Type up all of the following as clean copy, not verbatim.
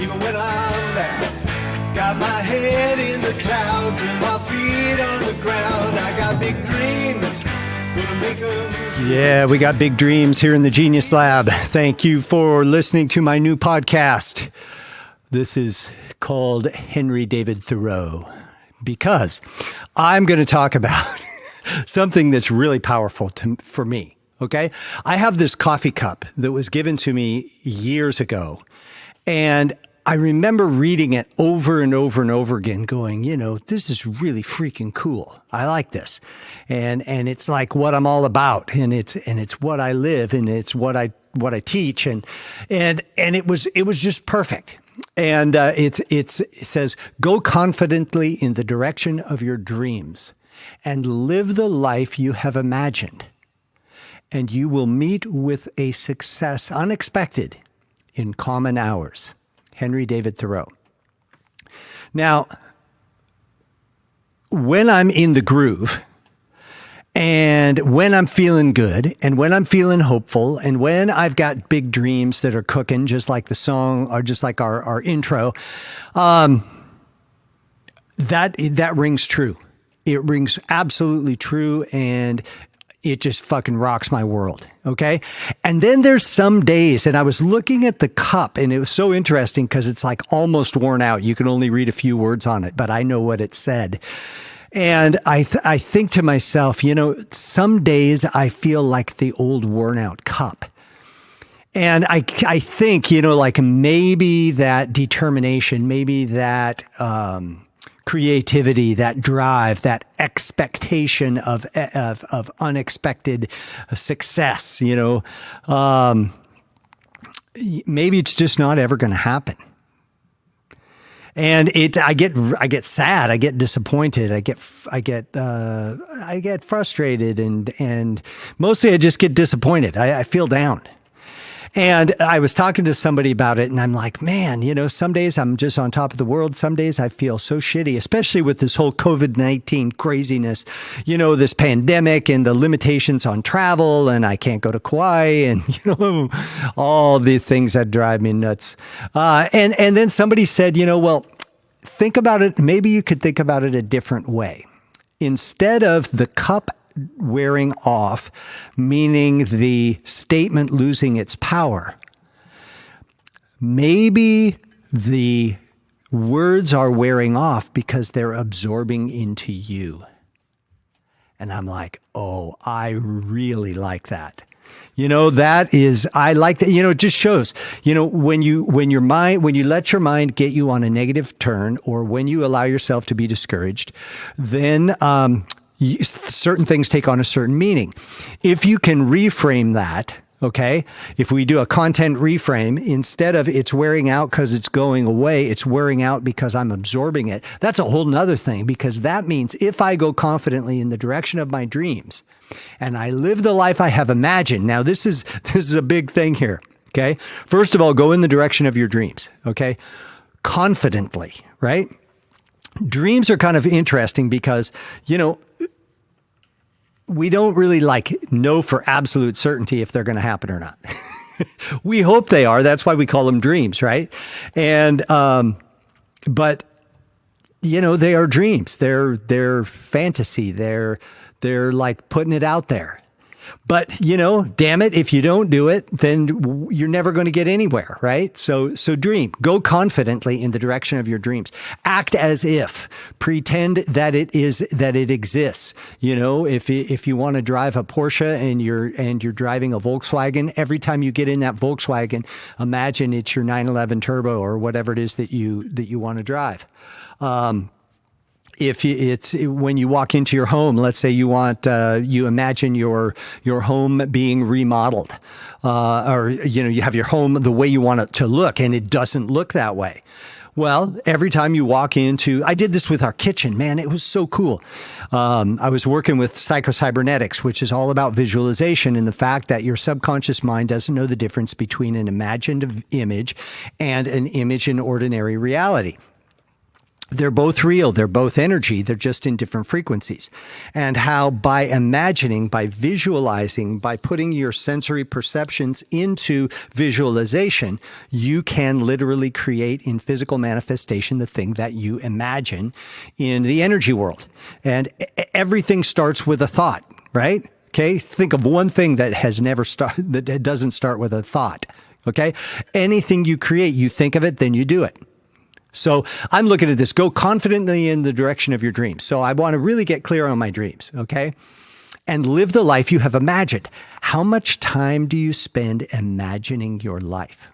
even when I'm down. Got my head in the clouds and my feet on the ground. I got big dreams, gonna make them true. Yeah, we got big dreams here in the Genius Lab. Thank you for listening to my new podcast. This is called Henry David Thoreau, because I'm going to talk about something that's really powerful for me, okay? I have this coffee cup that was given to me years ago, and I remember reading it over and over and over again going, this is really freaking cool. I like this. And it's like what I'm all about, and it's what I live, and it's what I teach, and it was just perfect. And it says, go confidently in the direction of your dreams and live the life you have imagined, and you will meet with a success unexpected in common hours. Henry David Thoreau. Now, when I'm in the groove, and when I'm feeling good, and when I'm feeling hopeful, and when I've got big dreams that are cooking, just like the song, or just like our intro, that rings true. It rings absolutely true, and it just fucking rocks my world, okay? And then there's some days, and I was looking at the cup, and it was so interesting because it's like almost worn out. You can only read a few words on it, but I know what it said. And I think to myself, some days I feel like the old worn out cup. And I think, like maybe that determination, maybe that creativity, that drive, that expectation of unexpected success, maybe it's just not ever going to happen. And I get sad, I get disappointed, I get frustrated, and mostly I just get disappointed. I feel down. And I was talking to somebody about it, and I'm like, man, some days I'm just on top of the world. Some days I feel so shitty, especially with this whole COVID-19 craziness, this pandemic and the limitations on travel, and I can't go to Kauai, and, all the things that drive me nuts. And then somebody said, well, think about it. Maybe you could think about it a different way. Instead of the cup wearing off, meaning the statement losing its power, maybe the words are wearing off because they're absorbing into you. And I'm like, oh, I really like that. I like that, it just shows, when you let your mind get you on a negative turn, or when you allow yourself to be discouraged, then, certain things take on a certain meaning. If you can reframe that, okay, if we do a content reframe, instead of it's wearing out because it's going away, it's wearing out because I'm absorbing it. That's a whole nother thing, because that means if I go confidently in the direction of my dreams and I live the life I have imagined. Now, this is a big thing here, okay? First of all, go in the direction of your dreams, okay? Confidently, right? Dreams are kind of interesting because, we don't really know for absolute certainty if they're going to happen or not. We hope they are. That's why we call them dreams, right? And, but they are dreams. They're fantasy. They're like putting it out there. But, damn it, if you don't do it, then you're never going to get anywhere, right? So dream. Go confidently in the direction of your dreams. Act as if. Pretend that it exists. If you want to drive a Porsche and you're driving a Volkswagen, every time you get in that Volkswagen, imagine it's your 911 Turbo or whatever it is that you want to drive. If it's when you walk into your home, let's say you imagine your home being remodeled, or you have your home the way you want it to look, and it doesn't look that way. Well, every time you walk I did this with our kitchen, man, it was so cool. I was working with psychocybernetics, which is all about visualization and the fact that your subconscious mind doesn't know the difference between an imagined image and an image in ordinary reality. They're both real. They're both energy. They're just in different frequencies. And how by imagining, by visualizing, by putting your sensory perceptions into visualization, you can literally create in physical manifestation the thing that you imagine in the energy world. And everything starts with a thought, right? Okay. Think of one thing that has never started, that doesn't start with a thought. Okay. Anything you create, you think of it, then you do it. So I'm looking at this, go confidently in the direction of your dreams. So I want to really get clear on my dreams, okay? And live the life you have imagined. How much time do you spend imagining your life?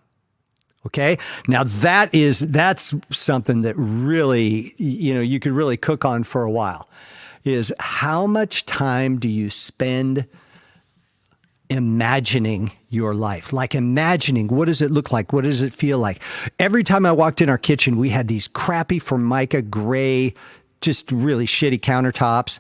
Okay? Now that's something that really, you could really cook on for a while, is how much time do you spend imagining your life? Like imagining, what does it look like? What does it feel like? Every time I walked in our kitchen, we had these crappy Formica gray, just really shitty countertops,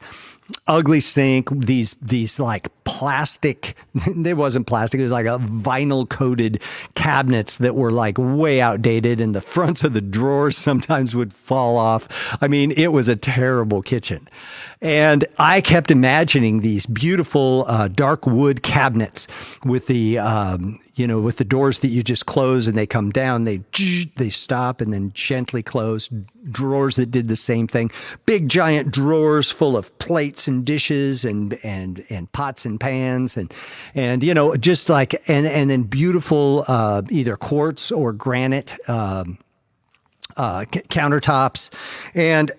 ugly sink, these like plastic, it wasn't plastic, it was like a vinyl coated cabinets that were like way outdated, and the fronts of the drawers sometimes would fall off. I mean, it was a terrible kitchen. And I kept imagining these beautiful dark wood cabinets with the with the doors that you just close and they come down, they stop and then gently close. Drawers that did the same thing. Big giant drawers full of plates and dishes and pots and pans and just like and then beautiful either quartz or granite countertops. And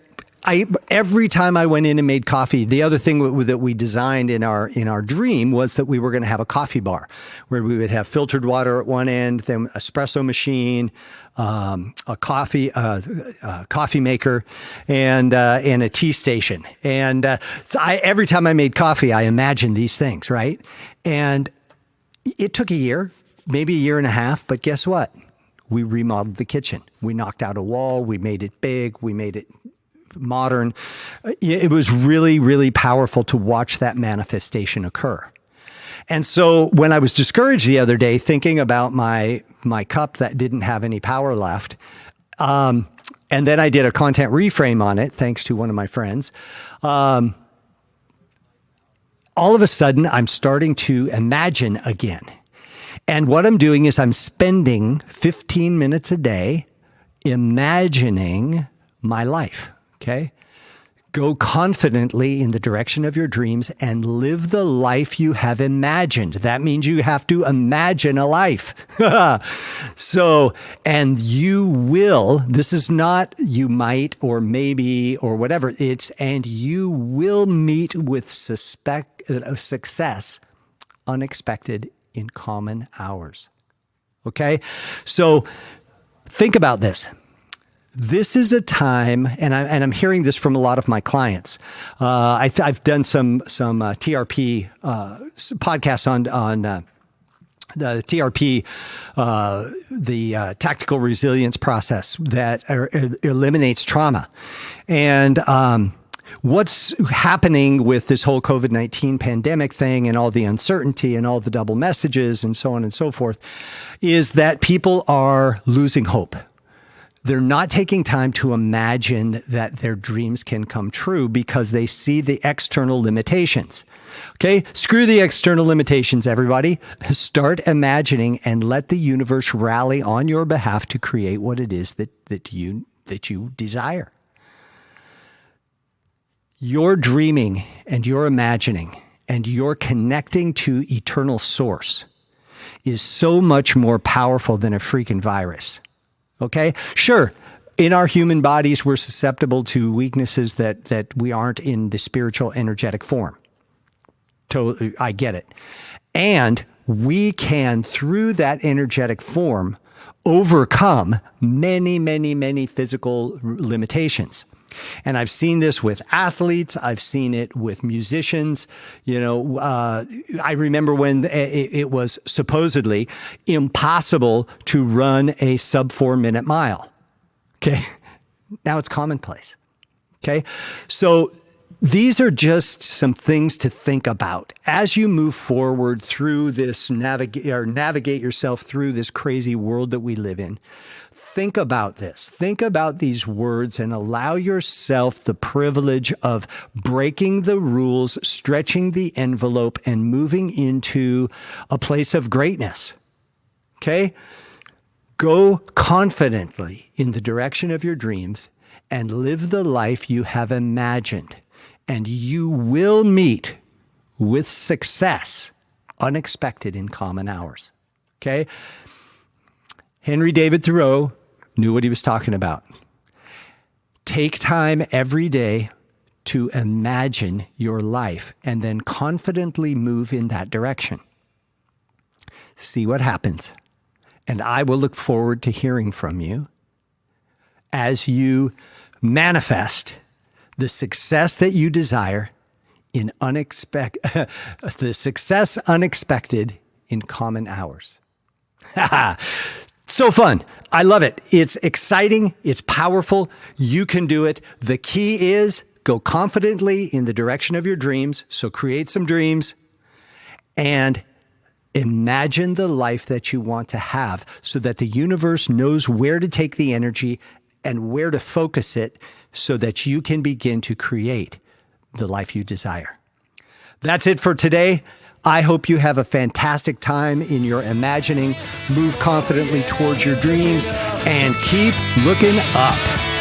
every time I went in and made coffee, the other thing that we designed in our dream was that we were going to have a coffee bar where we would have filtered water at one end, then espresso machine, a coffee maker, and a tea station. And so every time I made coffee, I imagined these things, right? And it took a year, maybe a year and a half, but guess what? We remodeled the kitchen. We knocked out a wall. We made it big. We made it modern. It was really, really powerful to watch that manifestation occur. And so when I was discouraged the other day, thinking about my cup that didn't have any power left, and then I did a content reframe on it, thanks to one of my friends, all of a sudden I'm starting to imagine again. And what I'm doing is I'm spending 15 minutes a day imagining my life. Okay? Go confidently in the direction of your dreams and live the life you have imagined. That means you have to imagine a life. So, and you will, this is not you might or maybe or whatever, and you will meet with success unexpected in common hours. Okay? So think about this. This is a time, and I'm hearing this from a lot of my clients. I've done some TRP podcasts on the TRP, the tactical resilience process that eliminates trauma, and what's happening with this whole COVID-19 pandemic thing and all the uncertainty and all the double messages and so on and so forth, is that people are losing hope. They're not taking time to imagine that their dreams can come true because they see the external limitations. Okay? Screw the external limitations, everybody. Start imagining and let the universe rally on your behalf to create what it is that you desire. Your dreaming and your imagining and your connecting to eternal source is so much more powerful than a freaking virus. Okay? Sure, in our human bodies, we're susceptible to weaknesses that we aren't in the spiritual energetic form. Totally, I get it. And we can, through that energetic form, overcome many, many, many physical limitations. And I've seen this with athletes. I've seen it with musicians. I remember when it was supposedly impossible to run a sub 4 minute mile. Okay. Now it's commonplace. Okay. So these are just some things to think about as you move forward through this, navigate yourself through this crazy world that we live in. Think about this. Think about these words and allow yourself the privilege of breaking the rules, stretching the envelope, and moving into a place of greatness. Okay? Go confidently in the direction of your dreams and live the life you have imagined. And you will meet with success unexpected in common hours. Okay? Henry David Thoreau knew what he was talking about. Take time every day to imagine your life and then confidently move in that direction. See what happens. And I will look forward to hearing from you as you manifest the success that you desire in the success unexpected in common hours. So fun. I love it. It's exciting. It's powerful. You can do it. The key is go confidently in the direction of your dreams. So create some dreams and imagine the life that you want to have so that the universe knows where to take the energy and where to focus it so that you can begin to create the life you desire. That's it for today. I hope you have a fantastic time in your imagining. Move confidently towards your dreams and keep looking up.